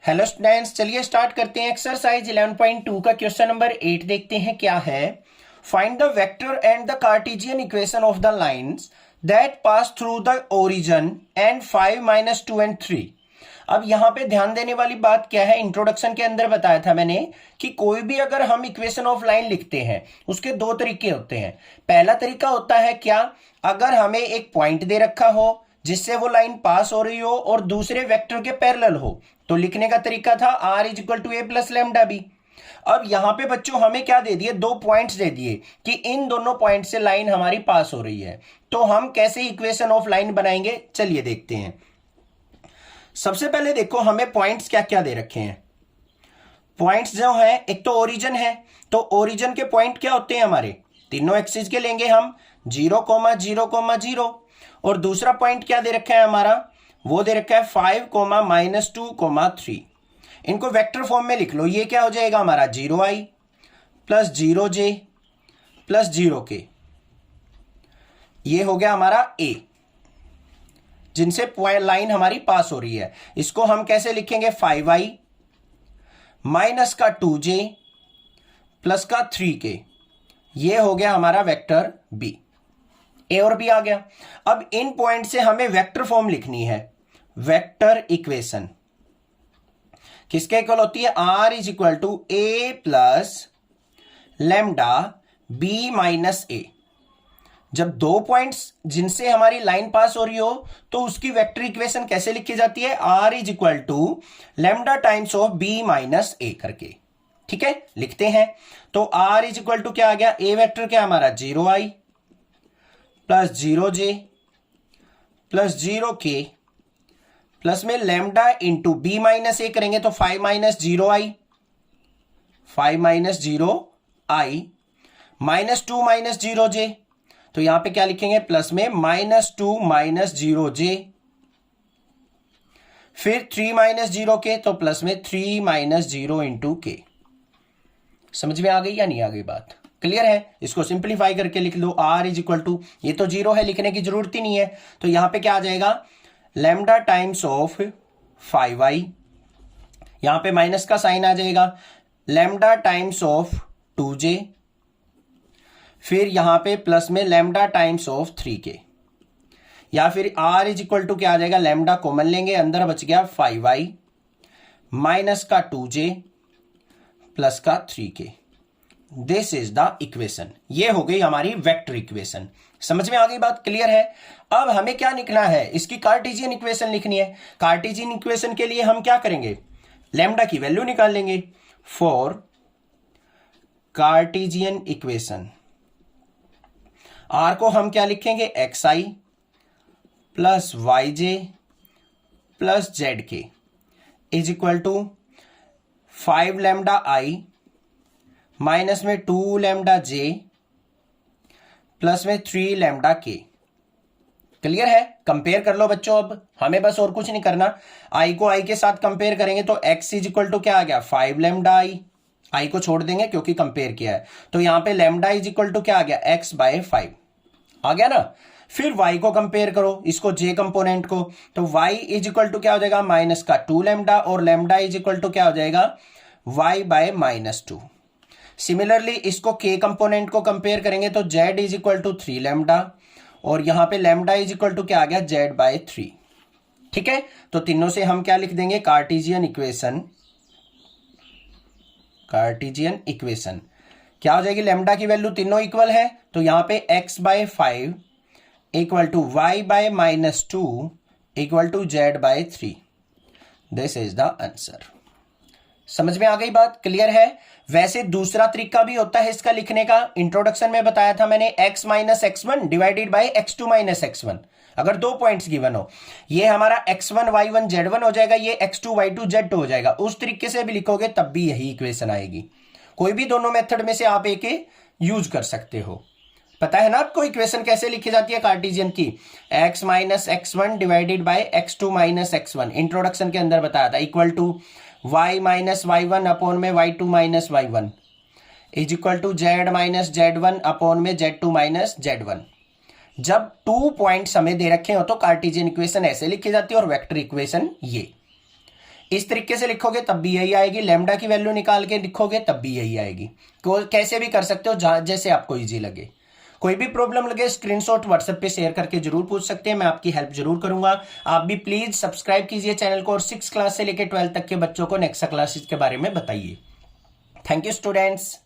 Hello students, चलिए start करते हैं। एक्सरसाइज 11.2 का क्वेश्चन नंबर 8 देखते हैं क्या है। Find the vector and the Cartesian equation of the lines that pass through the origin and 5 minus 2 and 3। अब यहां पे ध्यान देने वाली बात क्या है, इंट्रोडक्शन के अंदर बताया था मैंने कि कोई भी अगर हम इक्वेशन ऑफ लाइन लिखते हैं उसके दो तरीके होते हैं। पहला तरीका होता है क्या, अगर हमें एक पॉइंट दे रखा हो जिससे वो लाइन पास हो रही हो और दूसरे वेक्टर के पैरेलल हो, तो लिखने का तरीका था r is equal to A plus lambda B. अब यहां पे बच्चों हमें क्या दे दिए, दो पॉइंट्स दे दिए कि इन दोनों पॉइंट से लाइन हमारी पास हो रही है। तो हम कैसे इक्वेशन ऑफ लाइन बनाएंगे, चलिए देखते हैं। सबसे पहले देखो हमें पॉइंट्स क्या क्या दे रखे हैं। पॉइंट्स जो है, एक तो ओरिजिन है, तो ओरिजिन के पॉइंट क्या होते हैं हमारे, तीनों एक्सिस के लेंगे हम, 0, 0, 0। और दूसरा पॉइंट क्या दे रखा है हमारा, वो दे रखा है 5, -2, 3। इनको वेक्टर फॉर्म में लिख लो। ये क्या हो जाएगा हमारा, 0i plus 0j plus 0k। ये हो गया हमारा a, जिनसे लाइन हमारी पास हो रही है। इसको हम कैसे लिखेंगे, 5i माइनस का 2j प्लस का 3k। ये हो गया हमारा वेक्टर b। ए और बी आ गया। अब इन पॉइंट से हमें वेक्टर फॉर्म लिखनी है। वेक्टर इक्वेशन किसके इक्वल होती है, r is equal to A plus lambda b minus a. जब दो पॉइंट्स जिनसे हमारी लाइन पास हो रही हो तो उसकी वेक्टर इक्वेशन कैसे लिखी जाती है, r is equal to lambda times of B minus A करके। ठीक है, लिखते हैं। तो r इज इक्वल टू क्या आ गया, ए वेक्टर क्या हमारा 0i plus 0j plus 0k plus में लैम्डा इंटू बी माइनस ए करेंगे तो 5 minus 0i, 5 minus 0i minus 2 minus 0j। तो यहां पे क्या लिखेंगे, प्लस में -2 माइनस 0j, फिर 3 माइनस 0k तो प्लस में 3 माइनस 0 इंटू के। समझ में आ गई या नहीं आ गई बात, क्लियर है। इसको सिंप्लीफाई करके लिख लो, r इज इक्वल टू, ये तो 0 है, लिखने की जरूरत ही नहीं है। तो यहां पे क्या आ जाएगा, लैम्डा टाइम्स ऑफ 5i, यहां पे माइनस का साइन आ जाएगा, लैम्डा टाइम्स ऑफ 2j, फिर यहां पे प्लस में लैम्डा टाइम्स ऑफ 3k, या फिर r इज इक्वल टू क्या आ जाएगा, लैम्डा कॉमन लेंगे, अंदर बच गया 5i माइनस का 2j प्लस का 3k। This is the equation. ये हो गई हमारी वेक्टर इक्वेशन। समझ में आ गई बात, क्लियर है। अब हमें क्या लिखना है, इसकी कार्टेशियन इक्वेशन लिखनी है। कार्टेशियन इक्वेशन के लिए हम क्या करेंगे, लैम्डा की वैल्यू निकाल लेंगे। फॉर कार्टेशियन इक्वेशन आर को हम क्या लिखेंगे, xi plus yj plus zk is equal to 5 lambda i minus में 2 लैम्डा j प्लस में 3 लैम्डा k। क्लियर है, कंपेयर कर लो बच्चों। अब हमें बस और कुछ नहीं करना, i को i के साथ कंपेयर करेंगे तो x इज इक्वल टू क्या आ गया, 5 लैम्डा i को छोड़ देंगे क्योंकि कंपेयर किया है। तो यहां पे लैम्डा इज इक्वल टू क्या आ गया, x बाय 5 आ गया ना। फिर y को कंपेयर करो, इसको j कंपोनेंट को, तो y इज इक्वल टू क्या हो जाएगा, माइनस का 2 लैम्डा, और लैम्डा इज इक्वल टू क्या हो जाएगा, y बाय -2। सिमिलरली इसको k कंपोनेंट को कंपेयर करेंगे तो z is equal to 3 lambda, और यहां पे लैम्डा इज इक्वल टू क्या आ गया, z बाय 3। ठीक है, तो तीनों से हम क्या लिख देंगे, कार्टेशियन इक्वेशन। कार्टेशियन इक्वेशन क्या हो जाएगी, लैम्डा की वैल्यू तीनों इक्वल है तो यहां पे x by 5 equal to y by -2 equal to z by 3। This is the answer. समझ में आ गई बात, क्लियर है। वैसे दूसरा तरीका भी होता है इसका लिखने का, इंट्रोडक्शन में बताया था मैंने, x minus x1 divided by x2 minus x1। अगर दो पॉइंट्स गिवन हो, ये हमारा x1 y1 z1 हो जाएगा, ये x2 y2 z2 हो जाएगा। उस तरीके से भी लिखोगे तब भी यही इक्वेशन आएगी। कोई भी दोनों मेथड में से आप एक यूज कर सकते हो। पता है ना आपको इक्वेशन कैसे लिखी जाती है कार्टेशियन की, x minus x1 divided by x2 minus x1, introduction के अंदर बताया था, equal to y minus y1 upon में y2 minus y1 is equal to z minus z1 upon में z2 माइनस z1। जब 2 पॉइंट्स हमें दे रखे हो तो कार्टेशियन इक्वेशन ऐसे लिखी जाती है और वेक्टर इक्वेशन ये। इस तरीके से लिखोगे तब भी यही आएगी, लैम्डा की वैल्यू निकाल के लिखोगे तब भी यही आएगी। कैसे भी कर सकते हो, जैसे आपको इजी लगे। कोई भी प्रॉब्लम लगे स्क्रीनशॉट व्हाट्सएप पे शेयर करके जरूर पूछ सकते हैं, मैं आपकी हेल्प जरूर करूंगा। आप भी प्लीज सब्सक्राइब कीजिए चैनल को और 6 क्लास से लेकर 12 तक के बच्चों को नेक्स्ट क्लासेस के बारे में बताइए। Thank you students.